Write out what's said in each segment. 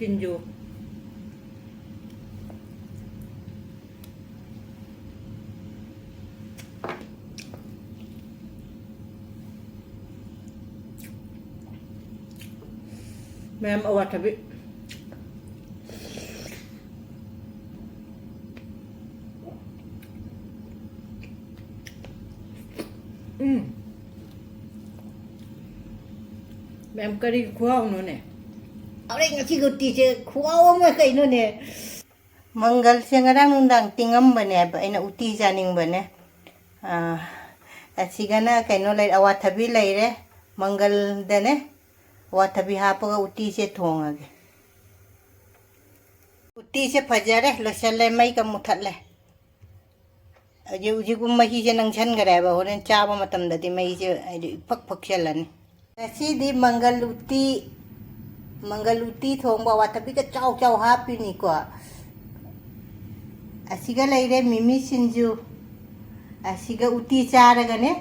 singju. Ma'am awat habis. Ma'am curry kuah nu ne. Orang ngasih guti je kuah apa kayak nu ne. Manggal siang undang tingam bane ba ina uti janing bane. Asigana kayak nu lai awat habis lai re manggal dane. Awat habis apa uti se thong age. Uti se phajare losale mai ka muthat le. Uji mahi je nangchan gare ba horen chaba matam dadi mai je phak phak chalan. Sidi mangaluti thongba watabi ka chau chau happy ni ko. Asiga laire mimi sinju. Asiga uti charaga ne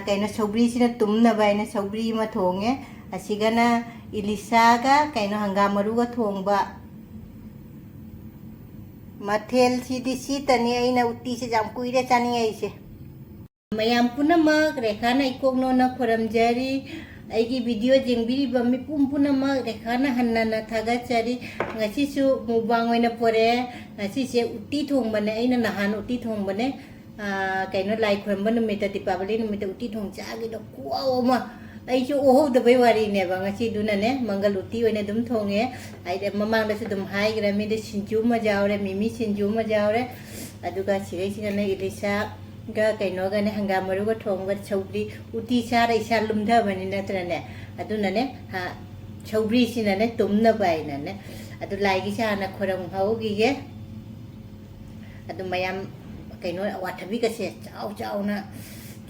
kaina saugri sina tumna baina saugri ma thonge. Asiga na Elisha ga kaina hangamaru ga thongba. Mathel sidi sitani aina uti se jam kuire chani aise. Mayam punamak rekhana ikogno na khoramjari aigi video jengbiri bami punamak rekhana hannana thagachari ngasi su mubang oina pore ngasi se uti thongbane aina nahan uti thongbane kaino lai khoramba numita dipabali numita uti thongchagi do kuawma aisu oho da bai wari ne ba ngasi duna ne mangal uti oina dum thonge aide mamang da su dum hai grami de sinju ma jawre mimi sinju ma jawre aduga sigai sigana Elisha ga kaino ga ne hangamaru ga thongba saugri uti chara isa lumda bani natra ne aduna ne ha saugri sina ne tumna bai na ne adu lai gi sa na khoram hau gi ge adu mayam kaino wathabi ga se chau chau na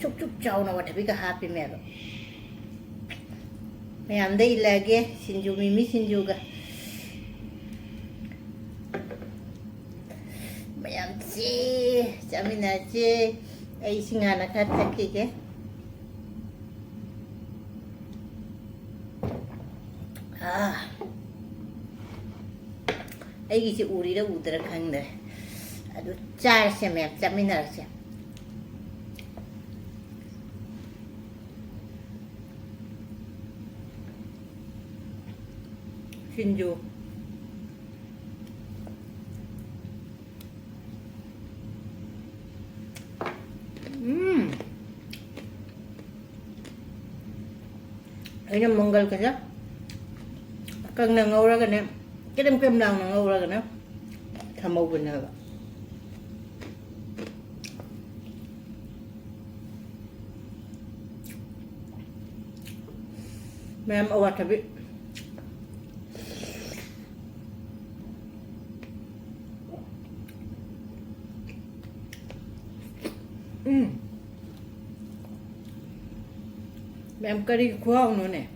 chuk chuk chau na wathabi ga happy me ba mayam dai lage sinju mimi sinju ga mayam si jamina si ai singana ka takike ai gi si uri da udra khangda adu char se me jamina se singju Aina manggal ka siya. Kang nangaura ka na. Kirim-kirim lang nangaura ka na. Kamaw ba na ba? Mayam awat habi. Mayam curry kuah nu ne.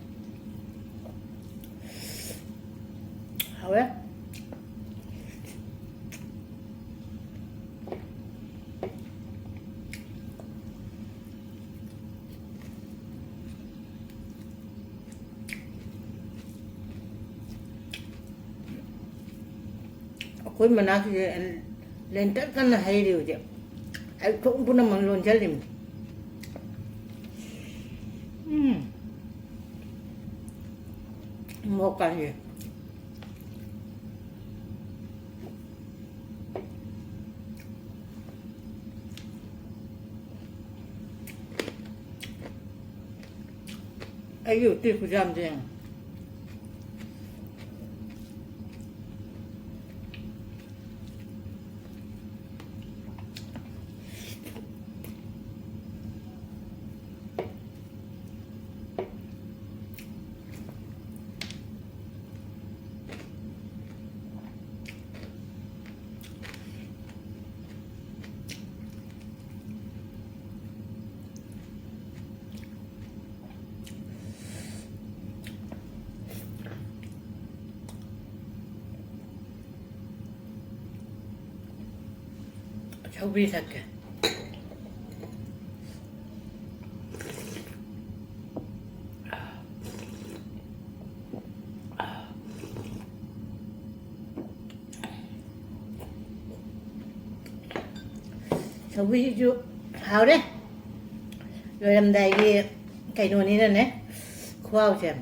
Hawe. Koi manak je lentar kan hai riu je. Ai thong puna manglon jalim. Mau kaya. Ayo, tu kujam je. saugri sakka. ví dụ hào đấy rồi làm đầy cái nồi này nè khoao chèm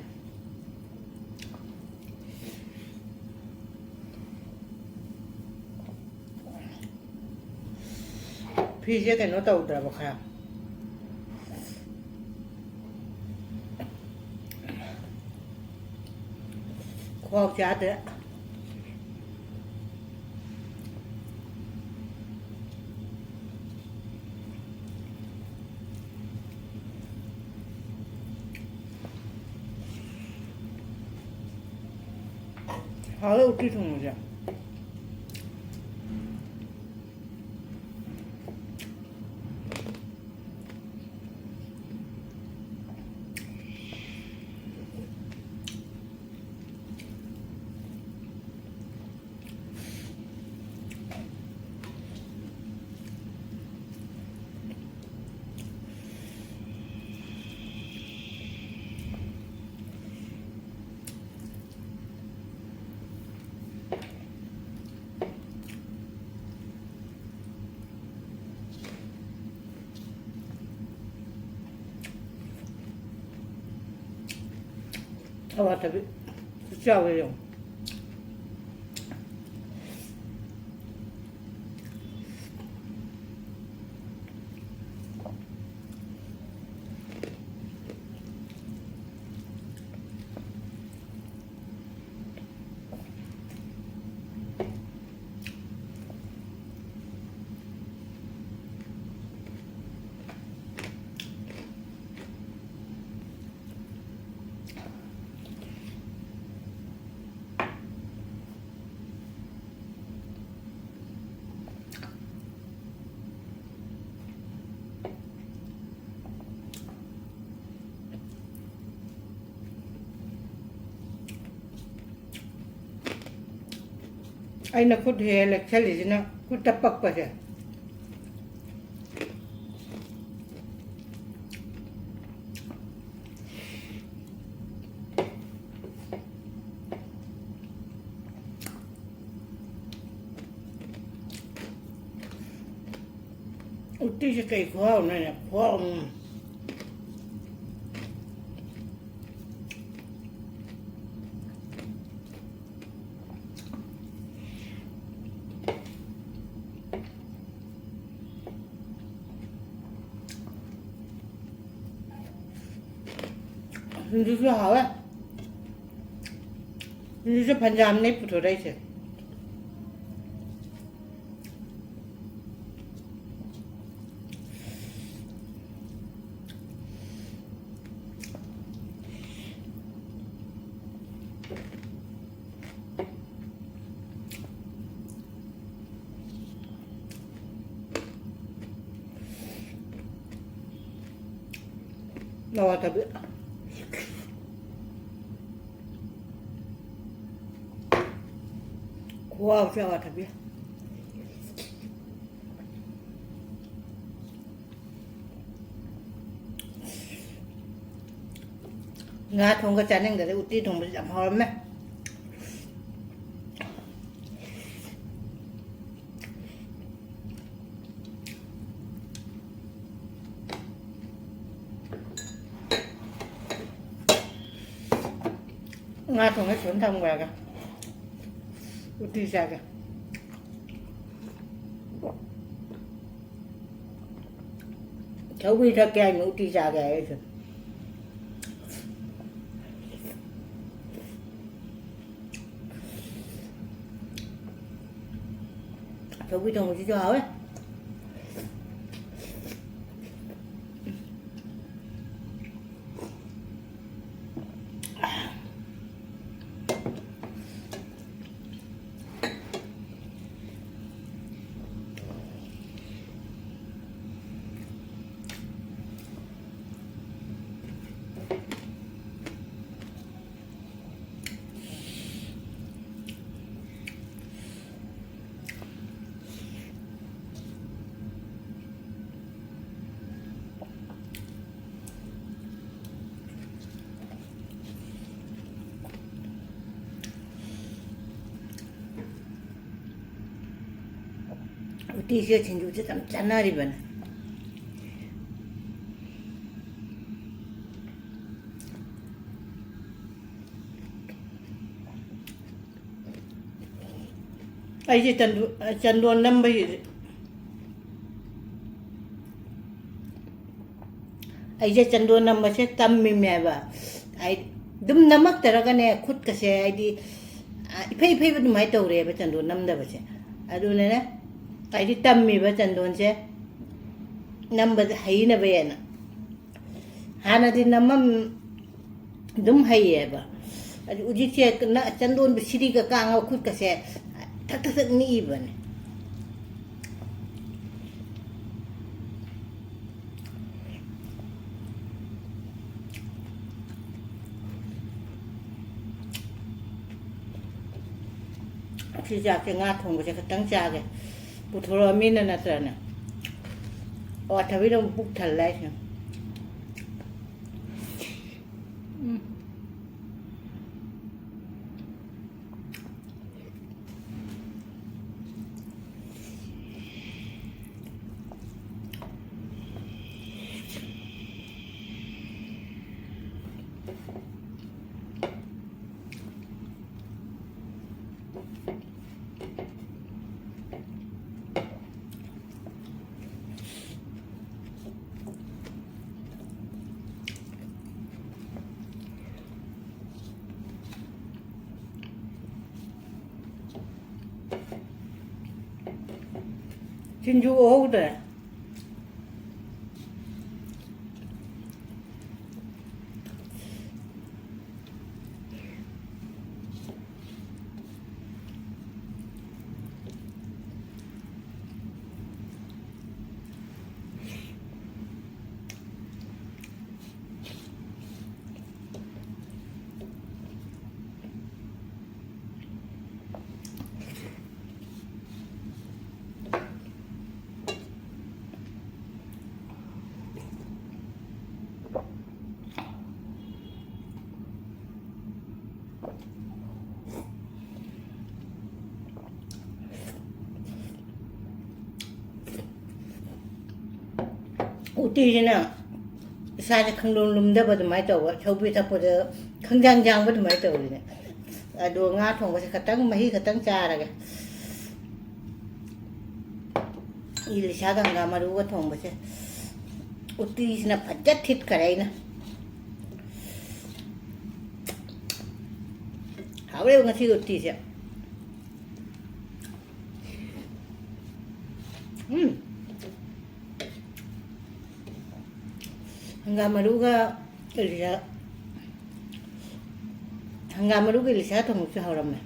phi sẽ cái nó tàu ra bọc hào khoao chát đấy hào đâu tí thùng rồi tapi jauh ya. Ay naku dhele chali na ku tapak pa siya. Uti siya kay kuhaw na niya. Kuhaw mo. Hindi siya hawa. Hindi siya panjam na puto rin siya. Nawa tabi. Wow, siya tabi. Nga thongga chaning gare uti thongba jam horam me. Nga thongga xuống thong vào kìa. Uti ra kìa. Cháu vi ra kìa mà uti ra kìa ấy rồi. Cháu vi thong cho ấy. 우띠시가 진주지 참 짠나리번 이제 짠돈 넘버 이제 짠돈 넘버세 땀미매봐 아이 dumनमक तरगने खुद कसे आइदी फै फै बदु माइ तौरे बे चंदोन नमदबसे अदुने ने आइदी तम्मी बे चंदोन से number हैन बेना हानादि नमम दुम हैयेबा अदु उजिसे चंदोन बे सिरी का कांगा खुद कसे थक थक नी बने 시작에 가 통고제 그땅 짜게 부터러 미는 나잖아 어타비도 북 달라이죠 진주 오우데 우띠지는 사실 강동 룸다버도 많이 떠고 저비 잡고도 강장장버도 많이 떠오르네 아도 nga 통고서 갖다가 마히 갖다가 짜라게 일리샤 강가 마루가 통고서 우띠지나 바짝 텄 가라이나 하우레 같이 우띠지 한가마루가 일리샤 통수 하라며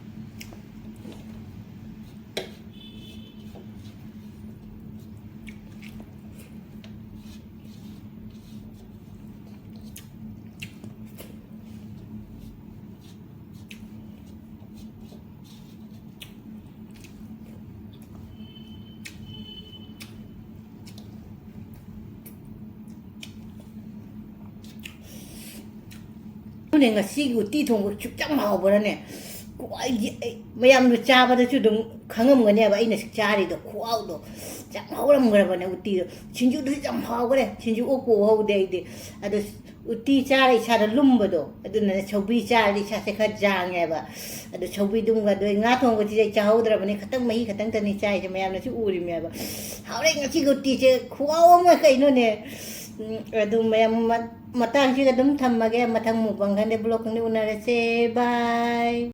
내가 시고 띠통고 죽장 마오버네 mày cha vào đây chứ đừng kháng ngâm người này vậy này cha đi được khoao được chẳng máu làm người này uti chính chú đứa chẳng máu cái này chính chú ô cổ hậu đây thì được uti cha đi cha được lum vào đó được này châu bi cha đi cha sẽ khát giang nghe vậy được châu bi đúng cái đôi ngã thong cái gì cha hậu đó vậy khát tăng mấy khát tăng tên cha cho mày nó chứ uri mày vậy hậu đây chỉ uti chứ khoao mà cái nó này được mày mà tăng chỉ cái đúng thầm mà cái mà thằng mục bằng cái này blog này una sẽ bye